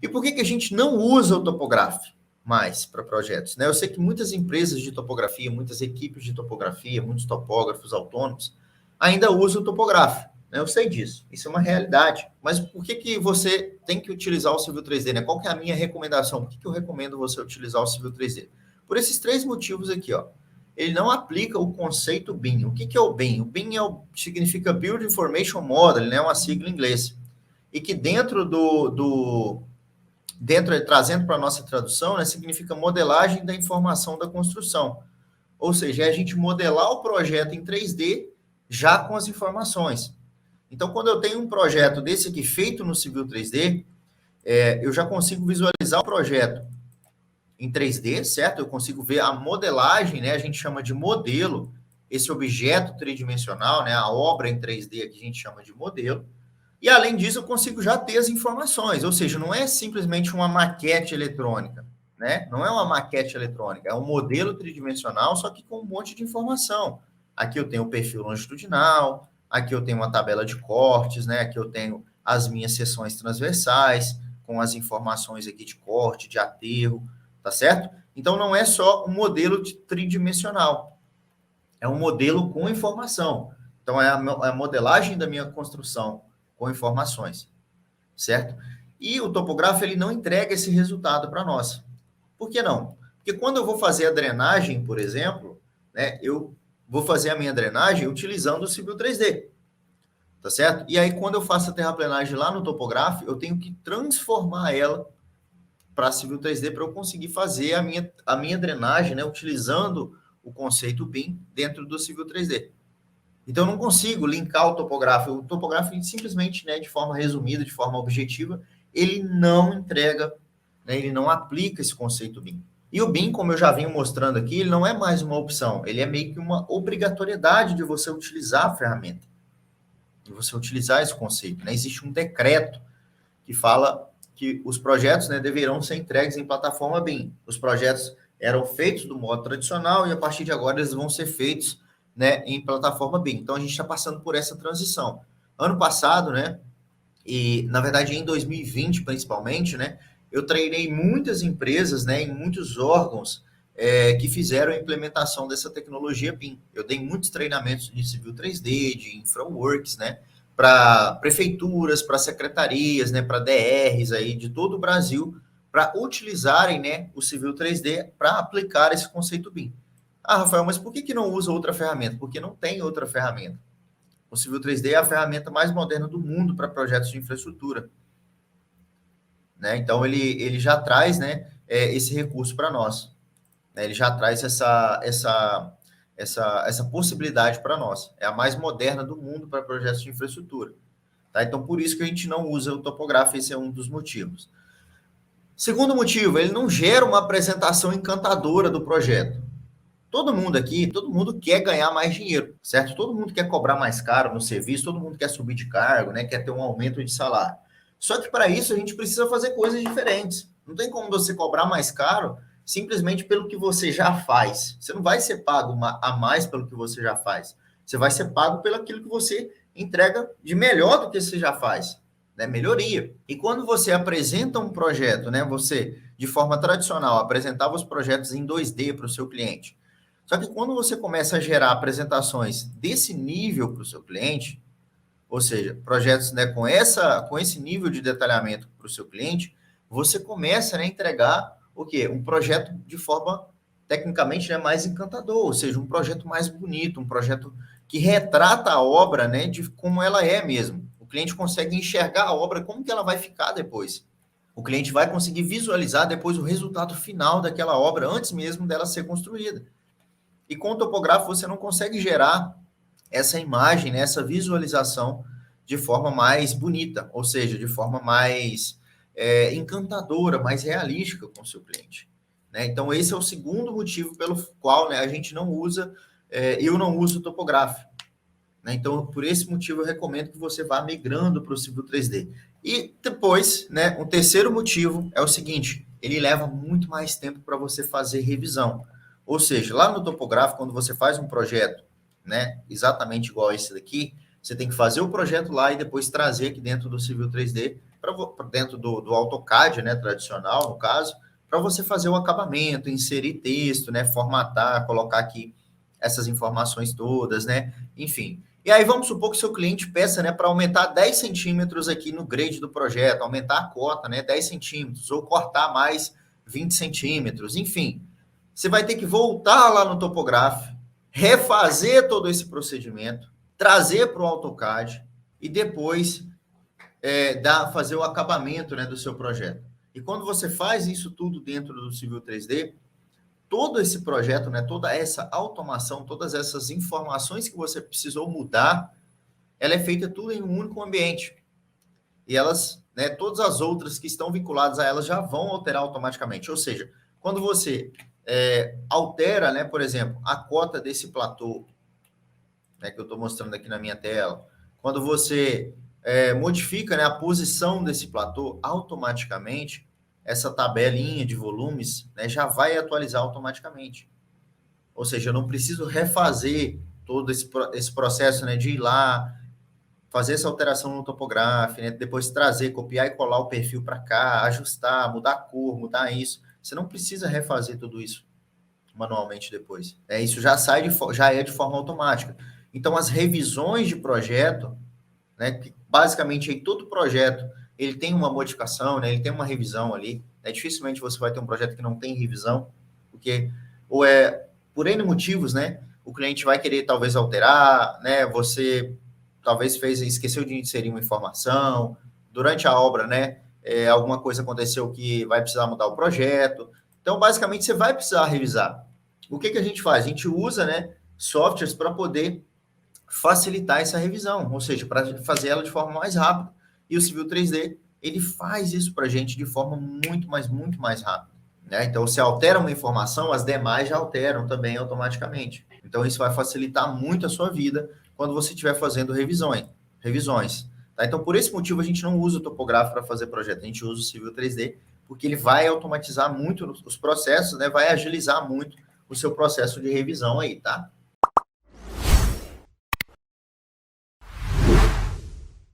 E por que que a gente não usa o Topograph mais para projetos, né? Eu sei que muitas empresas de topografia, muitas equipes de topografia, muitos topógrafos autônomos ainda usam o Topograph, né? Eu sei disso, isso é uma realidade. Mas por que que você tem que utilizar o Civil 3D, né? Qual que é a minha recomendação? Por que que eu recomendo você utilizar o Civil 3D? Por esses três motivos aqui, ó. Ele não aplica o conceito BIM. O que que é o BIM? O BIM significa Build Information Model, né? Uma sigla em inglês. E que trazendo para a nossa tradução, né, significa modelagem da informação da construção. Ou seja, é a gente modelar o projeto em 3D já com as informações. Então, quando eu tenho um projeto desse aqui feito no Civil 3D, eu já consigo visualizar o projeto em 3D, certo? Eu consigo ver a modelagem, né? A gente chama de modelo, esse objeto tridimensional, né? A obra em 3D que a gente chama de modelo. E, além disso, eu consigo já ter as informações, ou seja, não é simplesmente uma maquete eletrônica, né? Não é uma maquete eletrônica, é um modelo tridimensional, só que com um monte de informação. Aqui eu tenho o perfil longitudinal, aqui eu tenho uma tabela de cortes, né? Aqui eu tenho as minhas seções transversais, com as informações aqui de corte, de aterro, tá certo? Então, não é só um modelo tridimensional, é um modelo com informação. Então, é a modelagem da minha construção com informações, certo? E o topógrafo, ele não entrega esse resultado para nós. Por que não? Porque quando eu vou fazer a drenagem, por exemplo, né, eu vou fazer a minha drenagem utilizando o Civil 3D, tá certo? E aí, quando eu faço a terraplenagem lá no topógrafo, eu tenho que transformar ela para Civil 3D para eu conseguir fazer a minha drenagem, né, utilizando o conceito BIM dentro do Civil 3D. Então, eu não consigo linkar o topógrafo. O topógrafo, simplesmente, né, de forma resumida, de forma objetiva, ele não entrega, né, ele não aplica esse conceito BIM. E o BIM, como eu já venho mostrando aqui, ele não é mais uma opção, ele é meio que uma obrigatoriedade de você utilizar a ferramenta, de você utilizar esse conceito, né? Existe um decreto que fala que os projetos, né, deverão ser entregues em plataforma BIM. Os projetos eram feitos do modo tradicional e, a partir de agora, eles vão ser feitos, né, em plataforma BIM. Então, a gente está passando por essa transição. Ano passado, né, e, na verdade, em 2020, principalmente, né, eu treinei muitas empresas, né, em muitos órgãos que fizeram a implementação dessa tecnologia BIM. Eu dei muitos treinamentos de Civil 3D, de InfraWorks, né, para prefeituras, para secretarias, né, para DRs aí de todo o Brasil, para utilizarem, né, o Civil 3D para aplicar esse conceito BIM. Ah, Rafael, mas por que não usa outra ferramenta? Porque não tem outra ferramenta. O Civil 3D é a ferramenta mais moderna do mundo para projetos de infraestrutura, né? Então, ele já traz, né, esse recurso para nós, né? Ele já traz essa possibilidade para nós. É a mais moderna do mundo para projetos de infraestrutura. Tá? Então, por isso que a gente não usa o topógrafo, esse é um dos motivos. Segundo motivo, ele não gera uma apresentação encantadora do projeto. Todo mundo aqui, todo mundo quer ganhar mais dinheiro, certo? Todo mundo quer cobrar mais caro no serviço, todo mundo quer subir de cargo, né? Quer ter um aumento de salário. Só que para isso a gente precisa fazer coisas diferentes. Não tem como você cobrar mais caro simplesmente pelo que você já faz. Você não vai ser pago a mais pelo que você já faz. Você vai ser pago pelo aquilo que você entrega de melhor do que você já faz, né? Melhoria. E quando você apresenta um projeto, né? Você, de forma tradicional, apresentava os projetos em 2D para o seu cliente. Só que quando você começa a gerar apresentações desse nível para o seu cliente, ou seja, projetos, né, com esse nível de detalhamento para o seu cliente, você começa, né, a entregar o quê? Um projeto de forma tecnicamente, né, mais encantador, ou seja, um projeto mais bonito, um projeto que retrata a obra, né, de como ela é mesmo. O cliente consegue enxergar a obra, como que ela vai ficar depois. O cliente vai conseguir visualizar depois o resultado final daquela obra, antes mesmo dela ser construída. E com o topógrafo você não consegue gerar essa imagem, né, essa visualização de forma mais bonita, ou seja, de forma mais encantadora, mais realística com o seu cliente, né? Então, esse é o segundo motivo pelo qual, né, a gente não usa, eu não uso o topógrafo, né? Então, por esse motivo, eu recomendo que você vá migrando para o Civil 3D. E depois, né, o terceiro motivo é o seguinte, ele leva muito mais tempo para você fazer revisão. Ou seja, lá no topógrafo, quando você faz um projeto, né, exatamente igual a esse daqui, você tem que fazer o projeto lá e depois trazer aqui dentro do Civil 3D dentro do AutoCAD, né, tradicional, no caso, para você fazer o acabamento, inserir texto, né, formatar, colocar aqui essas informações todas, né, enfim. E aí vamos supor que o seu cliente peça, né, para aumentar 10 centímetros aqui no grade do projeto, aumentar a cota, né, 10 centímetros, ou cortar mais 20 centímetros, enfim. Você vai ter que voltar lá no Topograph, refazer todo esse procedimento, trazer para o AutoCAD e depois fazer o acabamento, né, do seu projeto. E quando você faz isso tudo dentro do Civil 3D, todo esse projeto, né, toda essa automação, todas essas informações que você precisou mudar, ela é feita tudo em um único ambiente. E elas, né, todas as outras que estão vinculadas a elas já vão alterar automaticamente. Ou seja, quando você altera, né, por exemplo, a cota desse platô, né, que eu estou mostrando aqui na minha tela, quando você modifica, né, a posição desse platô, automaticamente essa tabelinha de volumes, né, já vai atualizar automaticamente. Ou seja, eu não preciso refazer todo esse processo, né, de ir lá, fazer essa alteração no Topograph, né, depois trazer, copiar e colar o perfil para cá, ajustar, mudar a cor, mudar isso. Você não precisa refazer tudo isso manualmente depois. Isso já já é de forma automática. Então, as revisões de projeto, né, que basicamente aí todo projeto ele tem uma modificação, né, ele tem uma revisão ali. Dificilmente você vai ter um projeto que não tem revisão, porque ou por N motivos, né, o cliente vai querer talvez alterar, né, você talvez esqueceu de inserir uma informação, durante a obra, né, alguma coisa aconteceu que vai precisar mudar o projeto. Então, basicamente, você vai precisar revisar. O que a gente faz? A gente usa, né, softwares para poder facilitar essa revisão, ou seja, para fazer ela de forma mais rápida. E o Civil 3D, ele faz isso para a gente de forma muito mais rápida. Né? Então, você altera uma informação, as demais já alteram também automaticamente. Então, isso vai facilitar muito a sua vida quando você estiver fazendo revisões. Tá? Então, por esse motivo, a gente não usa o topográfico para fazer projeto, a gente usa o Civil 3D, porque ele vai automatizar muito os processos, né? Vai agilizar muito o seu processo de revisão aí, tá?